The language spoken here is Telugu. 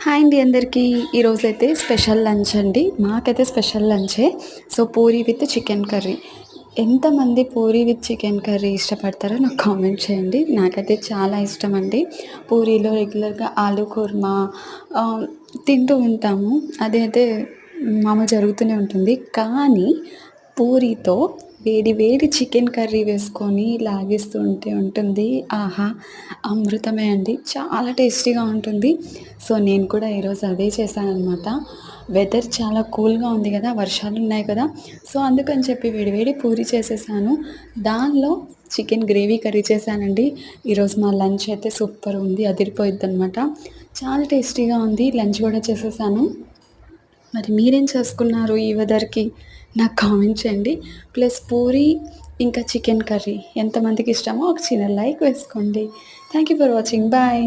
హాయ్ అండి అందరికీ. ఈరోజైతే స్పెషల్ లంచ్ అండి. మాకైతే స్పెషల్ లంచే. So, puri with chicken curry. ఎంతమంది పూరి విత్ చికెన్ కర్రీ ఇష్టపడతారో నాకు కామెంట్ చేయండి. నాకైతే చాలా ఇష్టం అండి. పూరీలో రెగ్యులర్‌గా ఆలు కుర్మా తింటూ ఉంటాము. అదైతే మామూలు జరుగుతూనే ఉంటుంది. కానీ పూరితో వేడి వేడి చికెన్ కర్రీ వేసుకొని లాగిస్తూ ఉంటే ఉంటుంది. ఆహా! అమృతమే అండి. చాలా టేస్టీగా ఉంటుంది. సో, నేను కూడా ఈరోజు అదే చేశాననమాట. వెదర్ చాలా కూల్‌గా ఉంది గదా! వర్షాలున్నాయి కదా! సో, అందుకని చెప్పి వేడి వేడి పూరి చేసేసాను. దానిలో చికెన్ గ్రేవీ కర్రీ చేశానండి. ఈరోజు మా లంచ్ అయితే సూపర్ ఉంది. అదిరిపోయిద్దనమాట. చాలా టేస్టీగా ఉంది. లంచ్ కూడా చేసేసాను. మరి మీరేం చేసుకున్నారు ఈ వెదర్‌కి? నాకు కామెంట్ చేయండి. ప్లస్ పూరి, ఇంకా చికెన్ కర్రీ ఎంతమందికి ఇష్టమో ఒక చిన్న లైక్ వేసుకోండి. Thank you for watching. Bye.